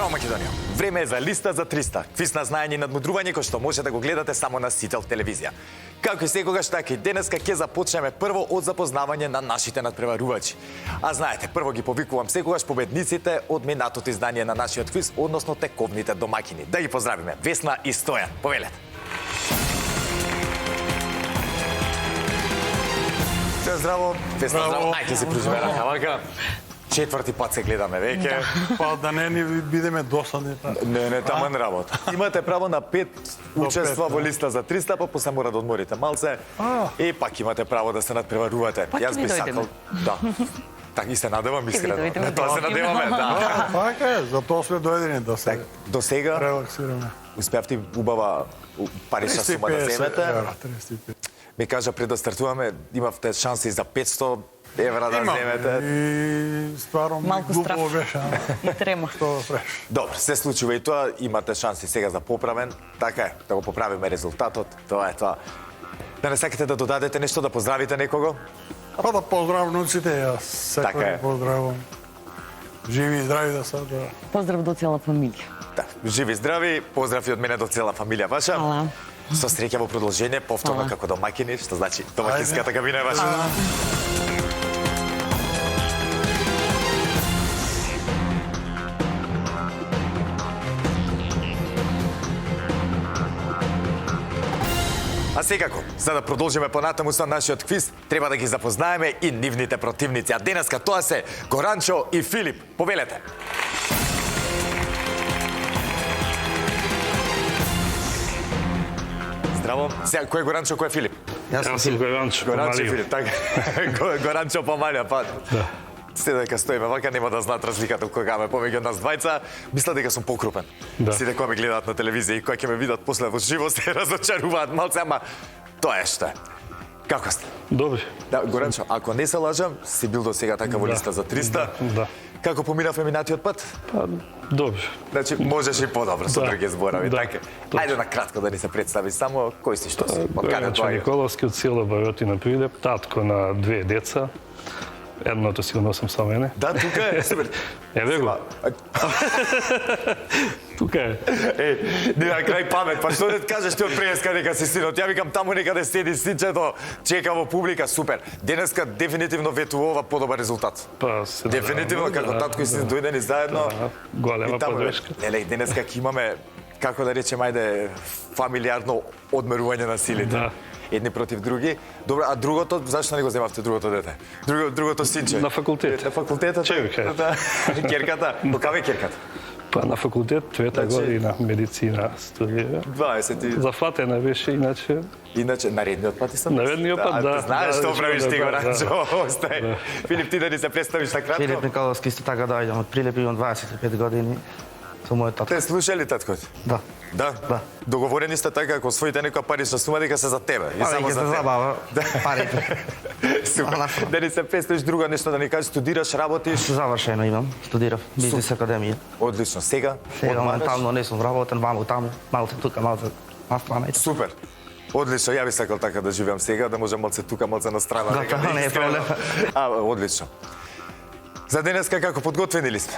Здраво, Македонија! Време е за листа за 300. Квиз на знаење и надмудрување кој што може да го гледате само на Сител телевизија. Како и секогаш, така и денеска ќе започнеме прво од запознавање на нашите надпреварувачи. А знаете, прво ги повикувам секогаш победниците од минатото издание на нашиот квиз, односно тековните домакини. Да ги поздравиме. Весна и Стојан. Повелете. Здраво. Весна, здраво. Ајде се преживеа камарка. Четврти пат се гледаме веќе. Па да не ни бидеме досадни. Не, таман работа. Имате право на 5 учества во листа за 300, па после мора да одморите малце. И пак имате право да се надпреварувате. Јас би сакал. Да. Така и се надевам искрено. На тоа се надеваме, да. Така е, за тоа сме доедени да се До сега релаксираме. успеавте убава парична сума да земете. 35. Ми кажа пред да стартуваме, имавте шанси за 500 евра да земете. И стварно Малку страф. глупо беше. И трема. Што да правиш? Добро, се случува и тоа, имате шанси сега за поправен. Така е, да го поправиме резултатот. Тоа е тоа. Да не сакате да додадете нешто, да поздравите некого? Па да поздравам внуците, јас Така е. секој поздравам. Живи и здрави да се да. Поздрав до цела фамилија. Да, живи и здрави, поздрав и од мене до цела фамилија ваша. Хвала. Со среќа во продолжение, повторно Хвала. како домакини, што значи домакинската кабина е ваша. А секако, за да продолжиме понатаму со нашиот квиз, треба да ги запознаеме и нивните противници. А денеска тоа се Горанчо и Филип. Повелете. Здраво. Сега, кој е Горанчо, кој е Филип? Јас сум Горанчо, Горанчо и помалио. Филип, така. Горанчо помалија, па. Да. Се дека стоиме вака, нема да знаат разликата кога ме повеќе од нас двајца. Мисля дека сум покрупен. Да. Сите кои ме гледаат на телевизија и кои ќе ме видат после во живо се разочаруваат малце, ама тоа е што е. Како сте? Добри. Да, Горанчо, ако не се лажам, си бил до сега така во Да. листа за 300. Да. Како поминавме минатиот пат? Па, добри. Значи, можеш и подобро со Да. други зборови, Да. така. Точно. Ајде на кратко да ни се представи само кој си, што си, од каде Горанчо доаѓаш. Николовски од село Баротина Прилеп, татко на 2 деца. Едното сигурно сум со мене. Да, тука е, супер. Еве го. Тука е. Не на крај памет, па што не кажеш ти од преска дека си синот? Ја викам таму некаде седи синчето, чека во публика, супер. Денеска дефинитивно ветувува подобар резултат. Па, се Дефинитивно како татко и син дојдени заедно. Да, голема И таму, подршка. Леле, денеска ќе имаме, како да речем, ајде, фамилиарно одмерување на силите. Да. Едни против други. Добро, а другото, зашто не го земавте другото дете? Другото синче? На факултет. На факултетот? Чевика е. Да. Керката? Кога е керката? Па на факултет, 3-та Значи- година медицина студира. 20. Зафатена беше, иначе Иначе, наредниот пат и сам. Наредниот пат, да. Знаеш Да, што правиш ти, да, Горанчо. да. Остај. Да. Филип, ти да ни се представиш на кратко? Филип Николовски исто така доаѓам од Прилеп, имам 25 години со мојот татко. Те слушали таткот? Да. Да? Да. Договорени сте така, ако освоите некоја парична сума, дека се за тебе. И Па само ќе за се тебе. забава парите. Супер. Ала. Да ни се представиш друго нешто, да ни кажеш, студираш, работиш. Завршено имам, студирав бизнес академија. Одлично. Сега? Сега одмараш? моментално не сум вработен, малку таму, малку тука, малку на страна. Супер. Одлично, ја би сакал така да живеам сега, да можам малце тука, малце на страна. Да, некаде тоа не е искрено. проблем. А, одлично. За денеска како подготвени ли сме?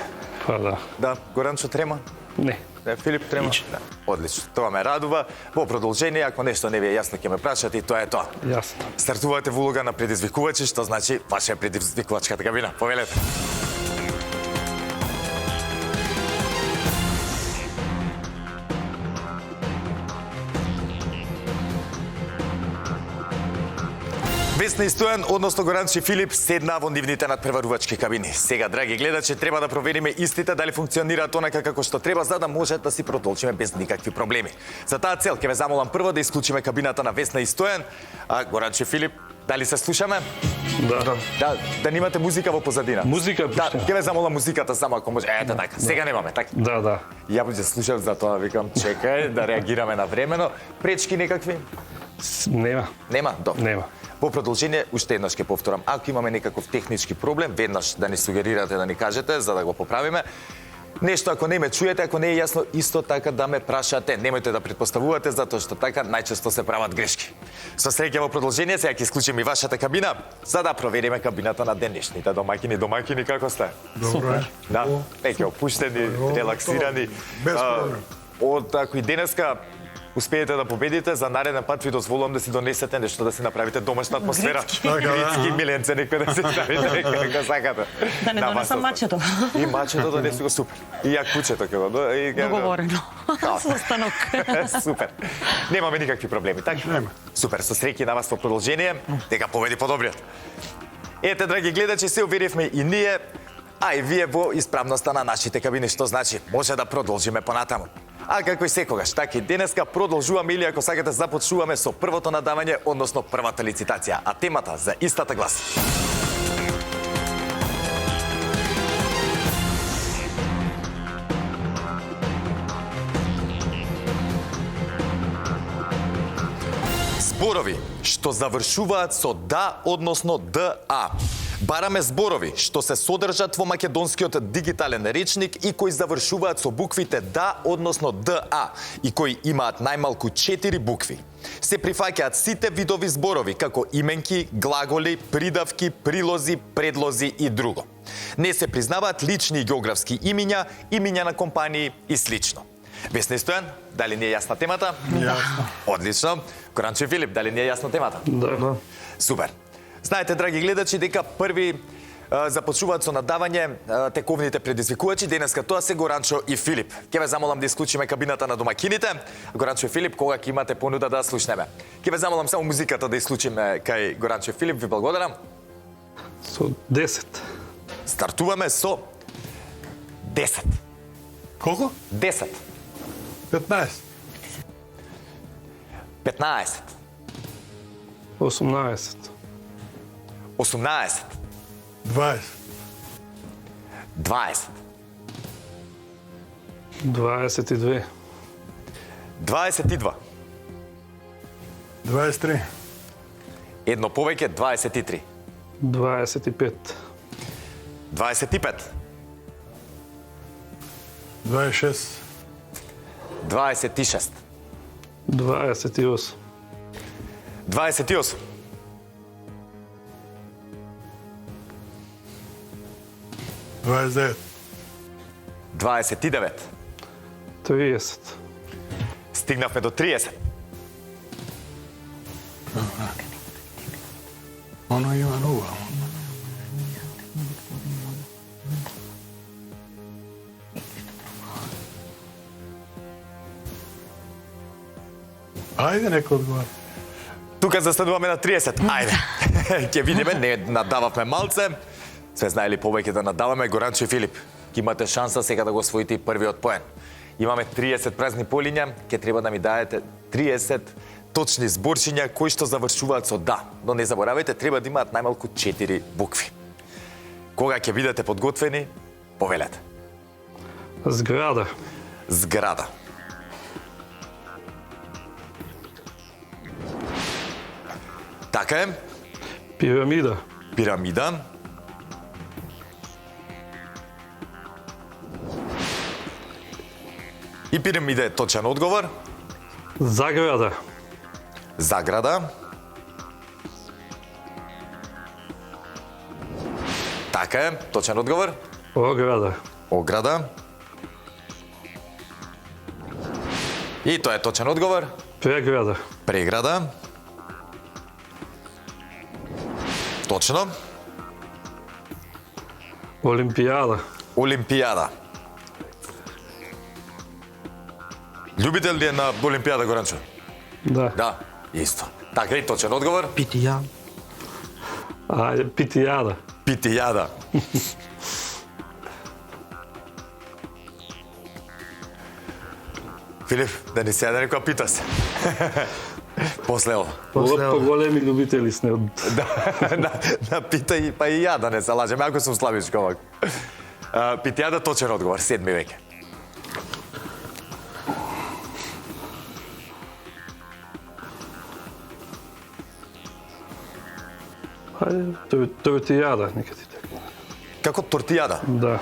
па да. Да, Горанчо трема? Не. Да, Филип трема? Да. Одлично. Тоа ме радува. Во продолжение, ако нешто не ви е јасно, ќе ме прашате и тоа е тоа. Јасно. Стартувате во улога на предизвикувачи, што значи ваша е предизвикувачката кабина. Повелете. Весна и Стојан, односно Горанчо и Филип, седна во нивните надпреварувачки кабини. Сега, драги гледачи, треба да провериме истите дали функционираат онака како што треба, за да може да си продолжиме без никакви проблеми. За таа цел ќе ве замолам прво да исклучиме кабината на Весна и Стојан, а Горанчо и Филип, дали се слушаме? Да. Да немате музика во позадина. Музика Да, пуштена. ќе ве замолам музиката само ако може. Ето така. Сега немаме, така. Да, да. Ја ќе слушам за тоа, викам, чекај да реагираме на времено. Пречки некакви? Нема. Нема? Добро. Нема. Во продолжение, уште еднаш ќе повторам. Ако имаме некаков технички проблем, веднаш да ни сугерирате, да ни кажете, за да го поправиме. Нешто ако не ме чуете, ако не е јасно, исто така да ме прашате. Немојте да претпоставувате, затоа што така најчесто се прават грешки. Со среќа во продолжение, сега ќе исклучим и вашата кабина, за да провериме кабината на денешните домаќини како сте? Добро е. Да, веќе опуштени, релаксирани. Без проблем. Од ако и денеска успеете да победите, за нареден пат ви дозволувам да си донесете нешто, да си направите домашна атмосфера. Грицки миленце, некој да си ставите како сакате. Да не донесам мачето. И мачето донеси го супер. И ја кучето ќе го Договорено. Со станок. Супер. Немаме никакви проблеми, така? Нема. Супер, со среќи на вас во продолжение, дека победи подобриот. Ете, драги гледачи, се уверивме и ние, а и вие во исправноста на нашите кабини, што значи може да продолжиме понатаму. А како и секогаш, така и денеска продолжуваме или ако сакате започнуваме со првото надавање, односно првата лицитација, а темата за истата гласи. Зборови што завршуваат со да, односно ДА. Бараме зборови што се содржат во македонскиот дигитален речник и кои завршуваат со буквите да, односно ДА и кои имаат најмалку 4 букви. Се прифаќаат сите видови зборови како именки, глаголи, придавки, прилози, предлози и друго. Не се признаваат лични и географски имиња, имиња на компании и слично. Весна Стојан, дали не е јасна темата? Јасно. Одлично. Горанче Филип, дали не е јасна темата? Da. Супер. Знаете, драги гледачи, дека први започнуваат со надавање тековните предизвикувачи. Денеска тоа се Горанчо и Филип. Ќе ве замолам да исклучиме кабината на домакините. Горанчо и Филип, кога ќе имате понуда да слушнеме? Ќе ве замолам само музиката да исклучиме кај Горанчо и Филип. Ви благодарам. So 10. Стартуваме со 10. Колку? 10. 15. 15. 18. 18. 20. 20. 22. 22. 23. Едно повеќе, 23. 25. 25. 26. 26. 28. 28. 29. 29. 30. Стигнавме до 30. Оно има нова. Ајде, некој одговара. Тука застануваме на 30. Ајде. Ќе видиме, не надававме малце. Све знаели повеќе да надаваме. Горанчо и Филип, ќе имате шанса сега да го освоите и првиот поен. Имаме 30 празни полиња, ќе треба да ми даете 30 точни зборчиња кои што завршуваат со да. Но не заборавајте, треба да имаат најмалку 4 букви. Кога ќе бидете подготвени, повелете. Zgrada. Зграда. Така е. Piramida. Пирамида. И пирамида е точен одговор. Zagrada. Заграда. Така е, точен одговор. Ograda. Ограда. И тоа е точен одговор. Pregrada. Преграда. Точно. Olimpijada. Олимпијада. Љубител ли е на Олимпијада, Горанчо? Da. Да, исто. Така и точен одговор. Питија. Pitijada. Питијада. Филип, да не се некоја пита се. После ова. По-големи ljubители сме од... Да пита и па и ја да не се лажем, ако сум слабичко овако. Питијада точен одговор, 7 веќе. Tortijada, neka ti tako. Како тортијада. Da.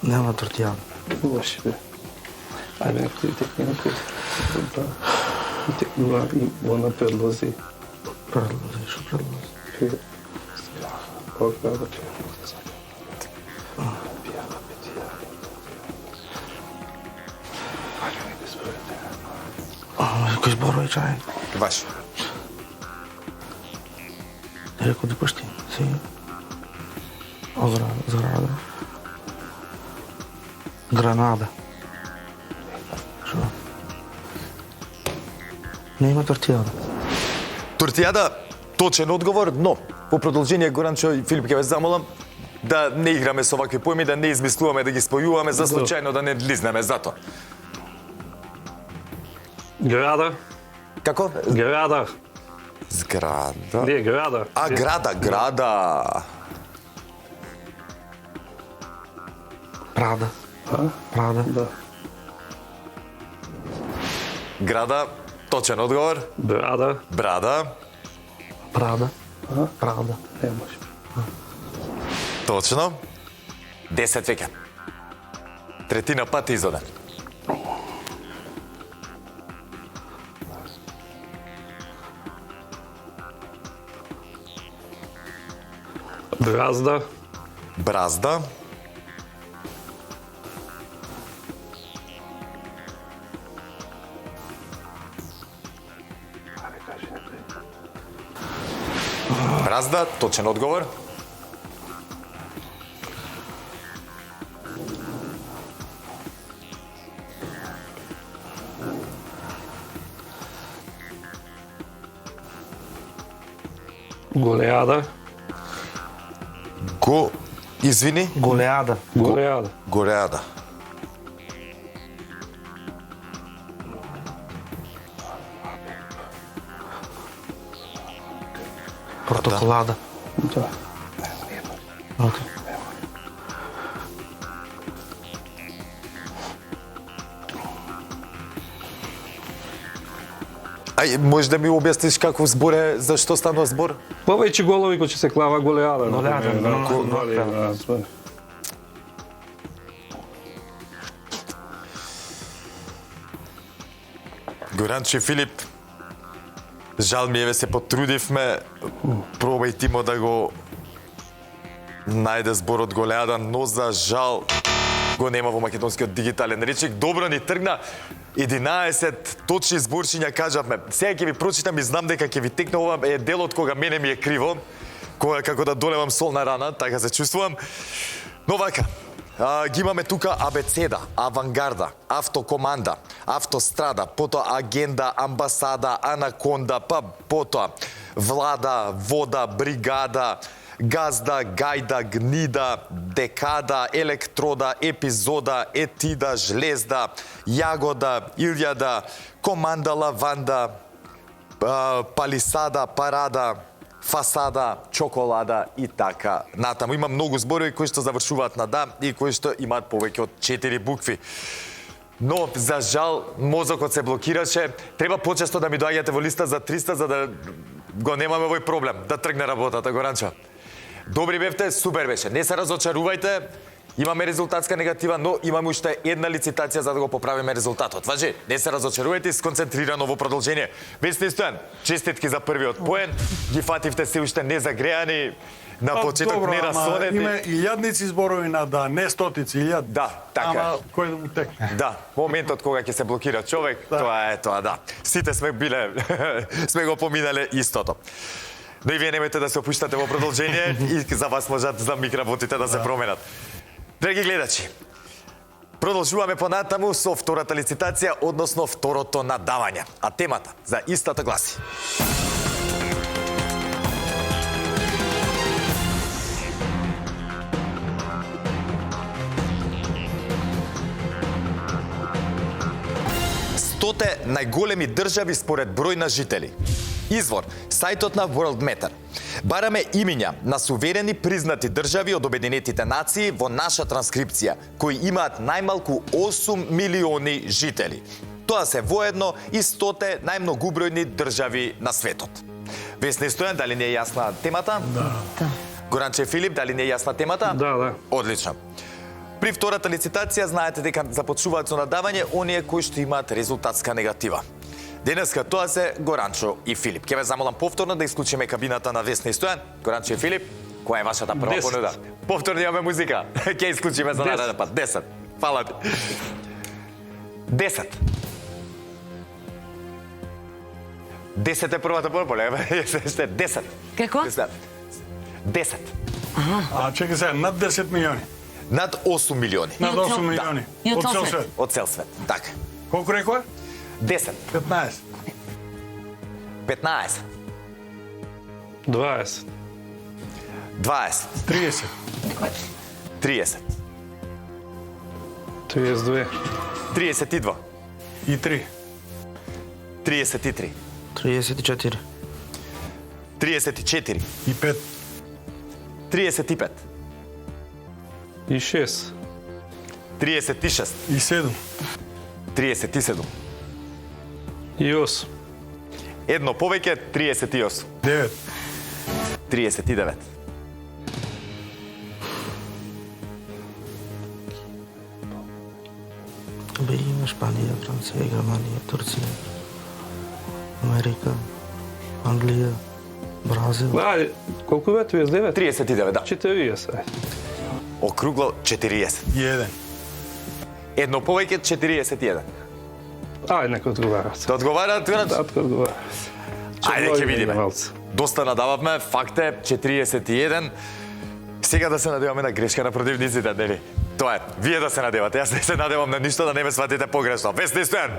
Нема тортија. Лоши бе. Ајде некој текни некој. Да. Текнува и она предлози. Предлози, што предлози? Бога да те. Кој зборови чај? Ваш. Реко да пушти. Си. Зграда. Гранада. Што? Не има тортијада. Тортијада, точен одговор, но по продолжение Горанчо и Филип ќе ве замолам да не играме со вакви поеми, да не измислуваме, да ги спојуваме за случајно да не лизнеме зато. Града. Како? Града. Зграда. Не, града. А, града. Прада. Прада. Да. Града, точен одговор. Брада. Брада, Прада. Прада. Не може. точно. 10 веќе. Третина пат изоден. Бразда. Бразда, Бразда, точен одговор. Голеада. Извини, Голеада. Голеада. Гореада. Протоколада. Да. Окей. Ај, можеш да ми објасниш каков збор е, зашто станува збор? Повеќе голови кои ќе се клава голеада. Голеада, да. Горанчо и Филип, жал ми еве се потрудивме, пробај тимо да го најде зборот голеада, но за жал го нема во македонскиот дигитален речник. Добро ни тргна. 11 точни зборчиња кажавме. Сега ќе ви прочитам и знам дека ќе ви текне ова е делот кога мене ми е криво, кога како да долевам сол на рана, така се чувствувам. Но вака, ги имаме тука абецеда, авангарда, автокоманда, автострада, потоа агенда, амбасада, анаконда, па потоа влада, вода, бригада, газда, гајда, гнида, декада, електрода, епизода, етида, жлезда, јагода, илјада, команда, лаванда, палисада, парада, фасада, чоколада и така натаму. Има многу зборови кои што завршуваат на да и кои што имаат повеќе од 4 букви. Но, за жал, мозокот се блокираше. Треба почесто да ми доаѓате во листа за 300 за да го немаме овој проблем, да тргне работата, Горанчо. Добри бевте, супер беше. Не се разочарувајте, имаме резултатска негатива, но имаме уште една лицитација за да го поправиме резултатот. Важи, не се разочарувајте, сконцентрирано во продолжение. Весни Стојан, честитки за првиот поен, ги фативте се уште незагреани, на почеток не расонети. Има илјадници зборови на да, не стотици, илјад. Да, така е. Ама кој да му текне? Да, моментот кога ќе се блокира човек, Да. тоа е тоа, да. Сите сме биле, сме го поминале истото. Но и вие немојте да се опуштате во продолжение и за вас можат за миг работите да се променат. Драги гледачи, продолжуваме понатаму со втората лицитација, односно второто надавање. А темата за истата гласи: Стоте најголеми држави според број на жители. Извор, сајтот на Worldmeter. Бараме имиња на суверени признати држави од Обединетите нации во наша транскрипција, кои имаат најмалку 8 милиони жители. Тоа се воедно и 100 најмногубројни држави на светот. Весна Стојан, дали не е јасна темата? Да. Да. Горанче Филип, дали не е јасна темата? Да. Одлично. При втората лицитација знаете дека започнуваат со надавање оние кои што имаат резултатска негатива. Денеска тоа се Горанчо и Филип. Ќе ве замолам повторно да исклучиме кабината на Весна и Стојан. Горанчо и Филип, која е вашата прва 10. понуда? Повторно имаме музика. Ќе исклучиме за нареден пат. 10. Фала ти. 10. 10 е првата понуда. 10. Како? 10. А чекай сега, над 10 милиони. Над 8 милиони. Над 8 милиони. И од Од цел цел свет. свет. Од цел свет. Така. Колку рекоа? 10. 15. 15. 20. 20. 30. 30. 32. 32. И 3. 33. 34. 34. И 5. 35. И 6. 36. И 7. 37. И 8. Едно повеќе, 38. 9. 39. Белгија, Шпанија, Франција, Германија, Турција, Америка, Англија, Бразил. Ајде, колку бе 39? 39, да. 40. ајде. Округло 40. И 1. Едно повеќе, 41. Ајде, нека одговарат. Да одговараат, Горанчо? Да, одговарат. Ајде ќе видиме. Малце. Доста надававме, факт е 41. Сега да се надеваме на грешка на противниците, нели? Тоа е. Вие да се надевате, јас не се надевам на ништо, да не ме сватите погрешно. Весна и Стојан,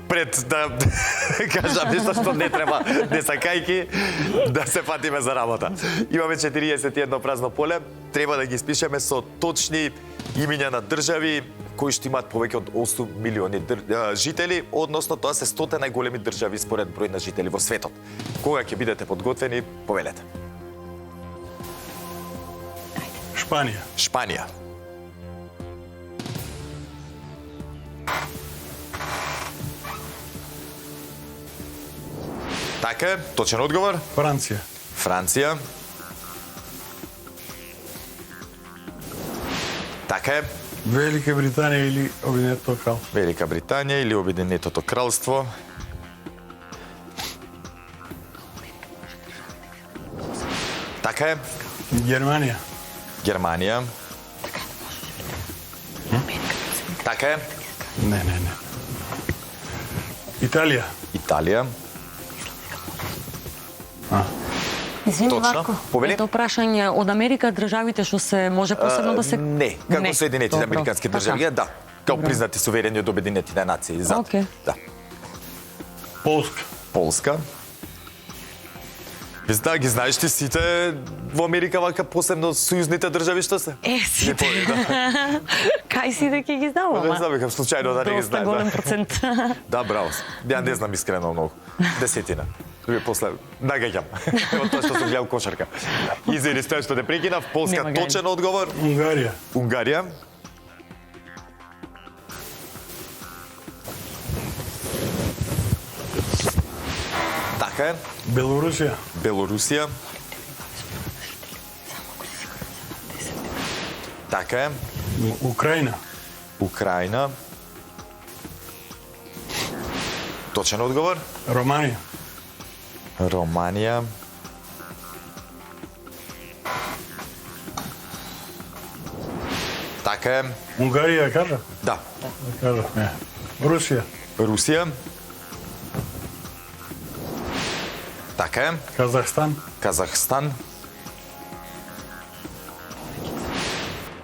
пред да кажам нешто што не треба, не сакајки, да се фатиме за работа. Имаме 41 празно поле, треба да ги испишеме со точни имиња на држави кои што имаат повеќе од 8 милиони жители, односно тоа се 100 најголеми држави според број на жители во светот. Кога ќе бидете подготвени, повелете. Шпанија. Шпанија. Така е, точен одговор. Франција. Франција. Така е, Велика Британија или Обединетото кралство. Велика Британија или Обединетото кралство. Така е, Германија. Германија. Така е, Не. Италија. Италија. Извини, Точно. Варко, Повели? ето прашање од Америка државите што се може посебно да се... Не, како Не. Соединетите Добро. Американски Така. држави, да. Као признати суверени од Обединетите нации. Зад. Окей. Да. Полска. Полска. Да, ги знаеш ти сите во Америка вака посебно сојузните држави што се? Сите. повеќе, да. Кај си дека ги знам, Не ама... знам, викам случајно да не ги Доста знаеш. голем Да. процент. Да, браво. Ја не знам искрено многу. Десетина. Вие после нагаѓам. Ево тоа што сум гледал кошарка. Извини, Стојан, што те прекинав. Полска Нема гајде. точен одговор. Унгарија. Унгарија. Така е. Белорусија. Белорусија. Така е. Украина. Украина. Точен одговор. Романија. Романија. Така е. Унгарија кажа? Да. Кажа. Не. Русија. Русија. Така е. Казахстан. Казахстан.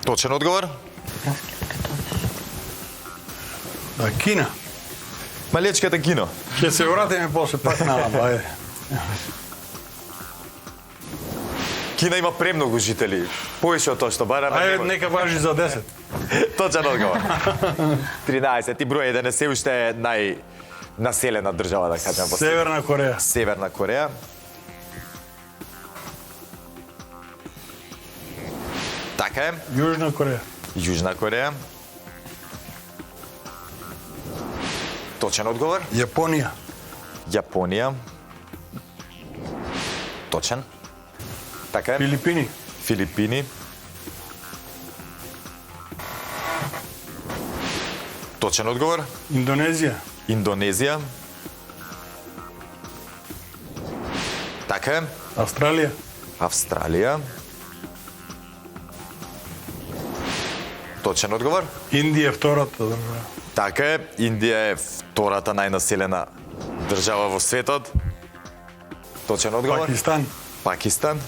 Точен одговор. Да, Кина. Малечката кино. Ќе се вратиме после пак на ајде. Кина има премногу жители. Повеќе од тоа што бараме. Ајде, нема. нека важи за 10. Точен одговор. 13 и број 1 се уште е најнаселена држава, да кажам. во свет. Северна Кореја. Северна Кореја. Така е. Јужна Кореја. Јужна Кореја. Точен одговор. Јапонија. Јапонија. Точен. Така е. Филипини. Филипини. Точен одговор. Индонезија. Индонезија. Така е. Австралија. Австралија. Точен одговор. Индија втората држава. Така е. Индија е втората најнаселена држава во светот. Точен одговор. Пакистан. Пакистан.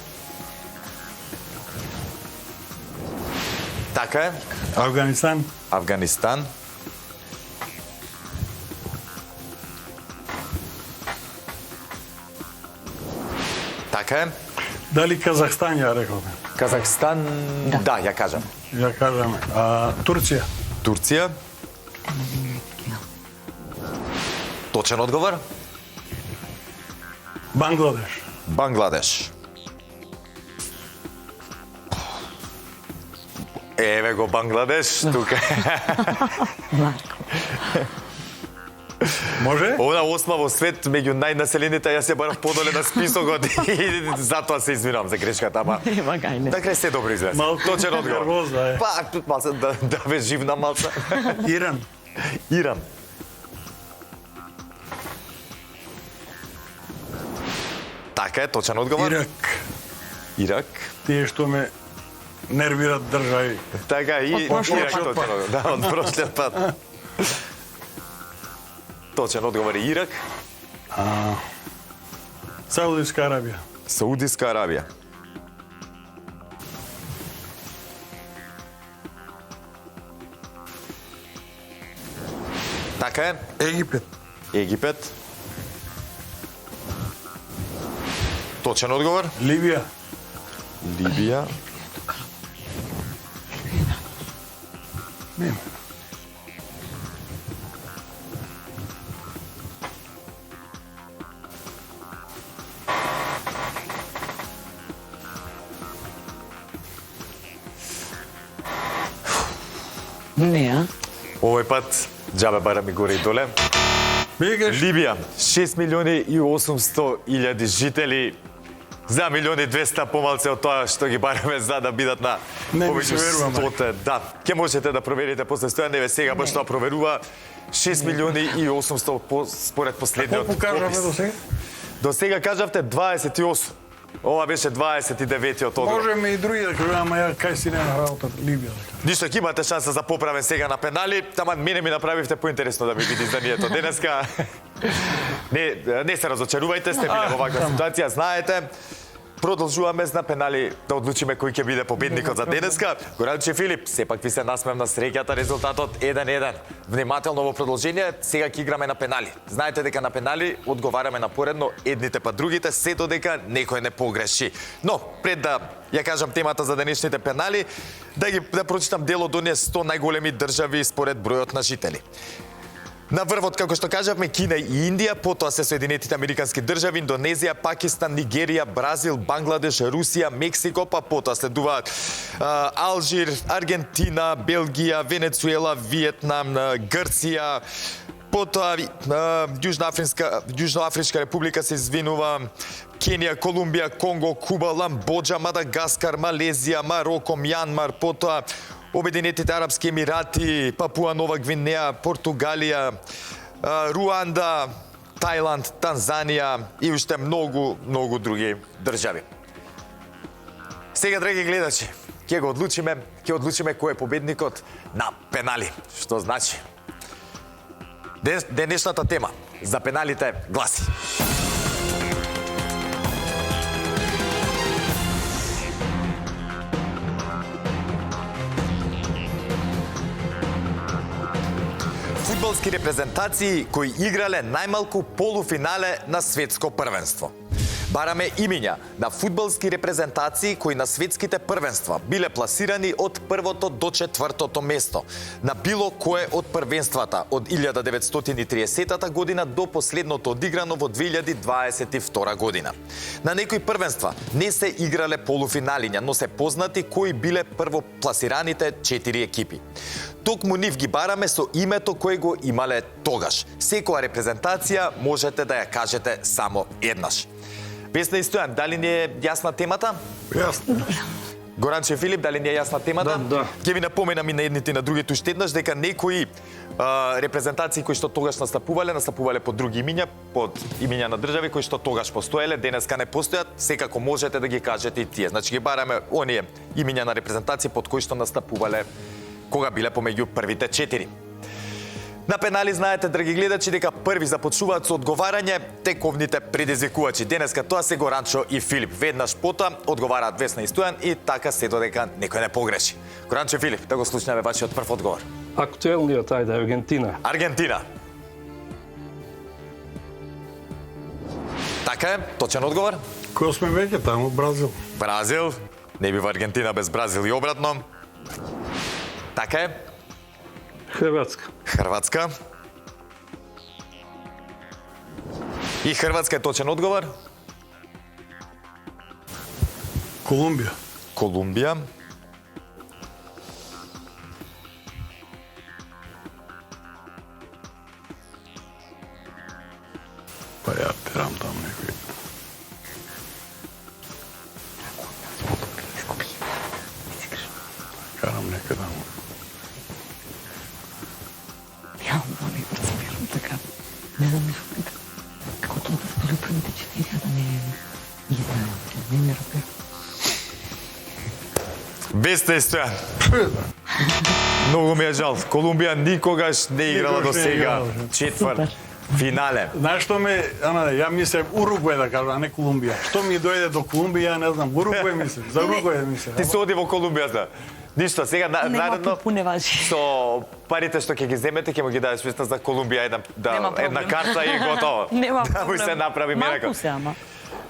Така е. Афганистан. Афганистан. Така е. Дали Казахстан ја рековме? Казахстан, да, ја кажам. Ја кажаме. Турција. Турција. Точен одговор. Бангладеш. Бангладеш. Еве го Бангладеш, тука. Може? Она осма во свет меѓу најнаселените, јас ја барав подоле на списокот и затоа се извинувам за грешката, ама Нема гајне. така се добро излезе. Малку Точен одговор. нервоза е. Па, тут малце да ве живна малце. Иран. Иран. Така е, точен одговор. Ирак. Ирак. Тие што ме нервират држави. Така и Ирак прошлиот точен пат. одговор. Да, од прошлиот пат. Точен одговор е Ирак. Саудиска Арабија. Саудиска Арабија. Така е. Египет. Египет. Точен одговор. Либија. Либија. Нема. Не, а? Овој пат џабе барам и горе и доле. Бегаш. Либија 6 милиони и 800 илјади жители. За милиони 200 помалце од тоа што ги бараме за да бидат на Не ми се верува, мајка. 100. Да, ќе можете да проверите после Стојан Неве сега баш тоа проверува. 6 милиони и 800 според последниот Колку кажаме попис. до сега? До сега кажавте 28. Ова беше 29-тиот одговор. Можеме и други да кажеме, ама ја кај си нема работа Либија. Ништо, ќе имате шанса за поправен сега на пенали. Таман мене ми направивте поинтересно да ми биде изданието денеска. Не се разочарувајте, сте биле во ваква ситуација, знаете. Продолжуваме на пенали да одлучиме кој ќе биде победникот за денеска. Горанче Филип, сепак ви се насмев на среќата, резултатот 1-1. Внимателно во продолжение, сега ќе играме на пенали. Знаете дека на пенали одговараме на поредно едните па другите, се додека некој не погреши. Но, пред да ја кажам темата за денешните пенали, да прочитам дел од оние 100 најголеми држави според бројот на жители. На врвот, како што кажавме, Кина и Индија, потоа се Соединетите Американски држави, Индонезија, Пакистан, Нигерија, Бразил, Бангладеш, Русија, Мексико, па потоа следуваат Алжир, Аргентина, Белгија, Венецуела, Виетнам, Грција, потоа Јужноафричка република се извинува, Кенија, Колумбија, Конго, Куба, Ламбоџа, Мадагаскар, Малезија, Мароко, Мјанмар, потоа Обединетите Арапски Емирати, Папуа Нова Гвинеја, Португалија, Руанда, Тајланд, Танзанија и уште многу други држави. Сега, драги гледачи, ќе одлучиме кој е победникот на пенали. Што значи? Денешната тема за пеналите гласи: фудбалски репрезентации кои играле најмалку полуфинале на светско првенство. Бараме имиња на фудбалски репрезентации кои на светските првенства биле пласирани од првото до четвртото место на било кое од првенствата од 1930 година до последното одиграно во 2022 година. На некои првенства не се играле полуфиналиња, но се познати кои биле првопласираните 4 екипи. Токму нив ги бараме со името кое го имале тогаш. Секоја репрезентација можете да ја кажете само еднаш. Весна и Стојан, дали не е јасна темата? Јасно. Горанче Филип, дали ни е јасна темата? Да. Ќе ви напоменам и на едните и на другите уште еднаш дека некои репрезентации кои што тогаш настапувале под други имиња, под имиња на држави кои што тогаш постоеле, денеска не постојат, секако можете да ги кажете и тие. Значи ги бараме оние имиња на репрезентации под кои што настапувале кога биле помеѓу првите 4. На пенали знаете, драги гледачи, дека први започнуваат со одговарање тековните предизвикувачи. Денеска тоа се Горанчо и Филип. Веднаш потоа одговараат Весна и Стојан и така се додека некој не погреши. Горанчо и Филип, да го слушнеме вашиот прв одговор. Актуелниот, ајде, Аргентина. Аргентина. Така е, точен одговор. Кој сме веќе таму, Бразил? Бразил. Не бива Аргентина без Бразил и обратно. Така е. Хрватска. Хрватска. И Хрватска е точен одговор. Колумбија. Колумбија. Па ја терам таму некој. Карам некаде таму. Ја не го разбирам така. Не знам како тоа да според првите 4, да не знаем, не ме разбирам. Весна и Стојан. Многу ми е жал. Колумбија никогаш не играла до Никогаш не сега играла. четврт финале. Знаеш што ме, ја мислев Уругвај да кажам, а не Колумбија. Што ми дојде до Колумбија, ја не знам, Уругвај мислев, за Уругвај мислев. Ти се оди во Колумбија, да. Ништо, сега Нема наредно пупу, не важи. со парите што ќе ги земете, ќе му ги дадеш Весна за Колумбија Нема една проблем. карта и готово. Нема Да му се проблем. направи мерака. Малку се, ама.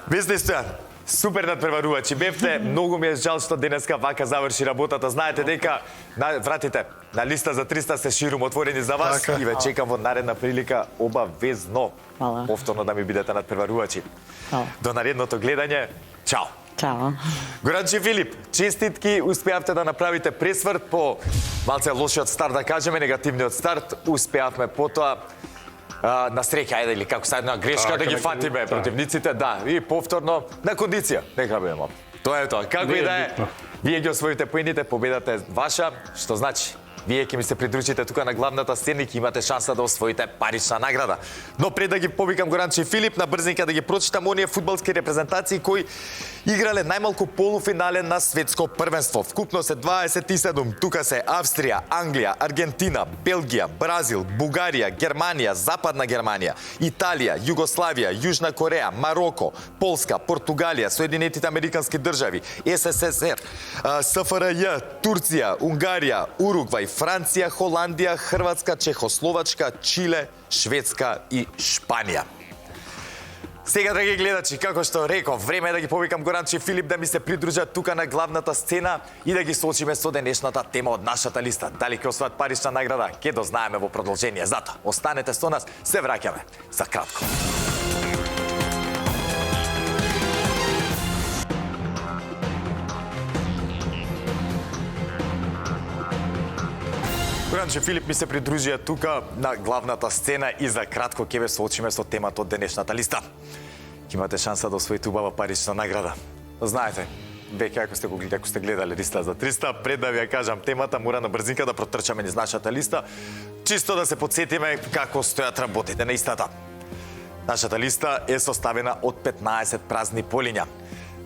Весна и Стојан, супер надпреварувачи бевте. Многу ми е жал што денеска вака заврши работата. Знаете дека вратите на листа за 300 се ширум отворени за вас Така. и ве чекам во наредна прилика обавезно. Фала. Повторно да ми бидете надпреварувачи. Фала. До наредното гледање. Чао. Чао. Горанче Филип, честитки, успеавте да направите пресврт по малце лошиот старт, да кажеме, негативниот старт. Успеавме потоа на среќа, ајде, или како са една грешка Така, да ги нека фатиме да. противниците, да, и повторно на кондиција. Нека бидеме. Тоа е тоа. Како Не и е да е, битно. вие ги освоите поените, победата е ваша, што значи вие ќе ми се придружите тука на главната сцена и ќе имате шанса да освоите парична награда. Но пред да ги повикам Горанче и Филип, на брзинка да ги прочитам оние фудбалски репрезентации кои играле најмалку полуфинале на светско првенство. Вкупно се 27. Тука се Австрија, Англија, Аргентина, Белгија, Бразил, Бугарија, Германија, Западна Германија, Италија, Југославија, Јужна Кореја, Мароко, Полска, Португалија, Соединетите Американски држави, СССР, СФРЈ, Турција, Унгарија, Уругвај, Франција, Холандија, Хрватска, Чехословачка, Чиле, Шведска и Шпанија. Сега, драги гледачи, како што реков, време е да ги повикам Горанче и Филип да ми се придружат тука на главната сцена и да ги соочиме со денешната тема од нашата листа. Дали ќе освојат парична награда, ќе дознаеме во продолжение. Затоа, останете со нас, се враќаме за кратко. Горанче Филип ми се придружија тука на главната сцена и за кратко ќе ве соочиме со темата од денешната листа. Ќе имате шанса да освоите убава парична награда. Знаете, веќе ако сте гледали листа за 300, пред да ви ја кажам темата, мора на брзинка да протрчаме низ нашата листа, чисто да се подсетиме како стојат работите на истата. Нашата листа е составена од 15 празни полиња.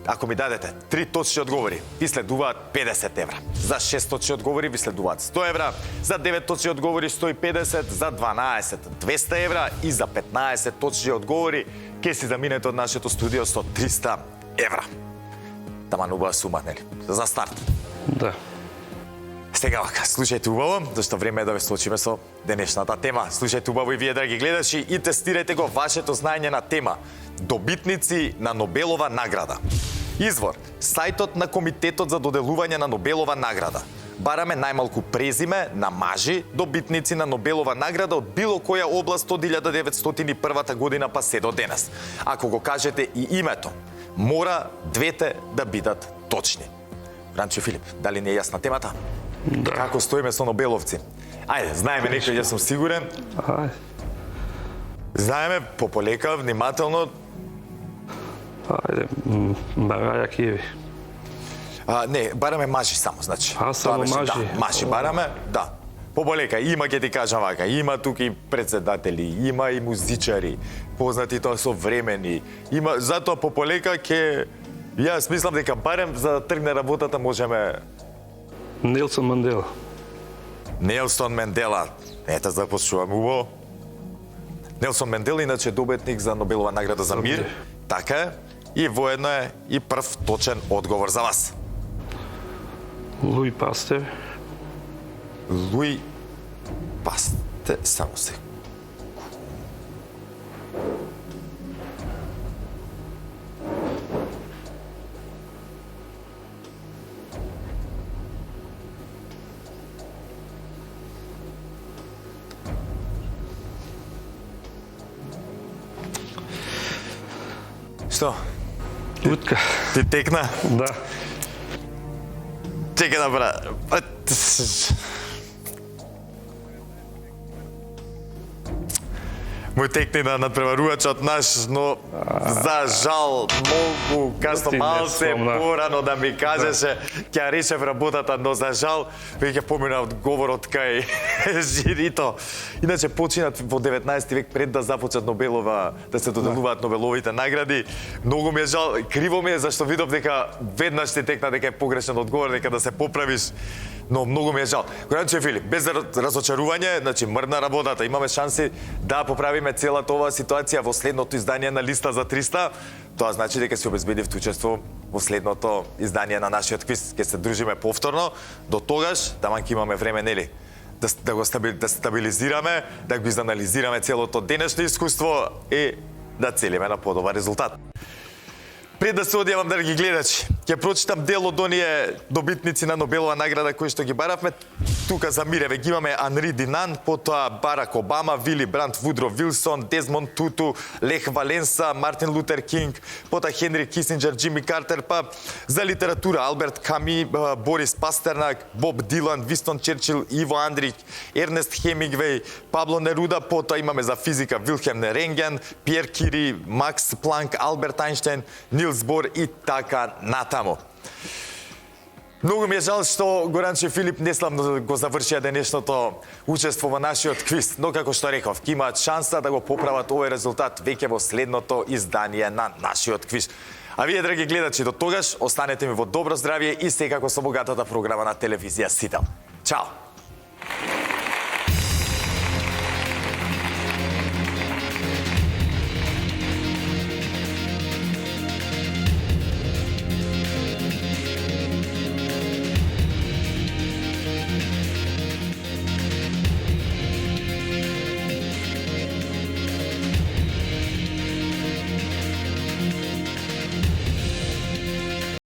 Ако ми дадете 3 точни одговори, ви следуваат 50 евра. За 6 точни одговори ви следуваат 100 евра, за 9 точни одговори 150, за 12 200 евра и за 15 точни одговори ќе си заминете од нашето студио со 300 евра. Таман убава сума, нели? За старт. Да. Сега вака, слушајте убаво, зашто време е да ве соочиме со денешната тема. Слушајте убаво и вие, драги гледачи, и тестирајте го вашето знаење на тема Добитници на Нобелова награда. Извор, сајтот на Комитетот за доделување на Нобелова награда. Бараме најмалку презиме на мажи добитници на Нобелова награда од било која област од 1901 година па се до денес. Ако го кажете и името, мора двете да бидат точни. Горанче Филип, дали не е јасна темата? Да. Како стоиме со Нобеловци? Ајде, знаеме некој, јас сум сигурен. Ајде. Знаеме, пополека, внимателно. Ајде, Бараја Киви. Не, бараме мажи само, значи. Само Тоа беше, мажи? Да, мажи бараме, да. Поболека, има ќе ти кажам вака, има тука и председатели, има и музичари, познати тоа современи, има, затоа пополека ќе, јас мислам дека барем за да тргне работата можеме Нелсон Мандела. Нелсон Мендела. Ета започнуваме убаво. Нелсон Мендела иначе добитник за Нобелова награда за мир. Така е. И воедно е и прв точен одговор за вас. Луи Пастер. Луи Пастер, само се. Што? Утка. Ти текна? Да. Чекай да бра. Мој текни на надпреварувачот наш, но за жал многу касно Ти не малце спомна. порано да ми кажеше ќе речев работата, но за жал веќе помина одговорот кај жирито. Иначе починат во 19 век пред да започнат Нобелова, да се доделуваат Нобеловите награди. Многу ми е жал, криво ми е зашто видов дека веднаш ти текна дека е погрешен одговор, дека да се поправиш. Но многу ми е жал. Горанче Филип, без разочарување, значи мрдна работата, имаме шанси да поправиме целата оваа ситуација во следното издание на Листа за 300. Тоа значи дека си обезбедивте учество во следното издание на нашиот квиз. Ќе се дружиме повторно. До тогаш, таман ќе имаме време, нели? Да го стабилизираме, да го изанализираме целото денешно искуство и да целиме на подобар резултат. Пред да се одјавам, драги гледачи, ќе прочитам дел од оние добитници на Нобелова награда кои што ги баравме. Тука за миреве ги имаме Анри Динан, потоа Барак Обама, Вили Бранд, Вудро Вилсон, Дезмонд Туту, Лех Валенса, Мартин Лутер Кинг, потоа Хенри Кисинџер, Джими Картер, па за литература Алберт Ками, Борис Пастернак, Боб Дилан, Вистон Черчил, Иво Андрич, Ернест Хемингвеј, Пабло Неруда, потоа имаме за физика Вилхем Рентген, Пиер Кири, Макс Планк, Алберт Ајнштејн, Нилс Бор и така натаму. Многу ми е жал што Горанче Филип неславно го завршија денешното учество во нашиот квиз, но како што реков, ќе имаат шанса да го поправат овој резултат веќе во следното издание на нашиот квиз. А вие, драги гледачи, до тогаш останете ми во добро здравје и секако со богатата програма на телевизија Сител. Чао!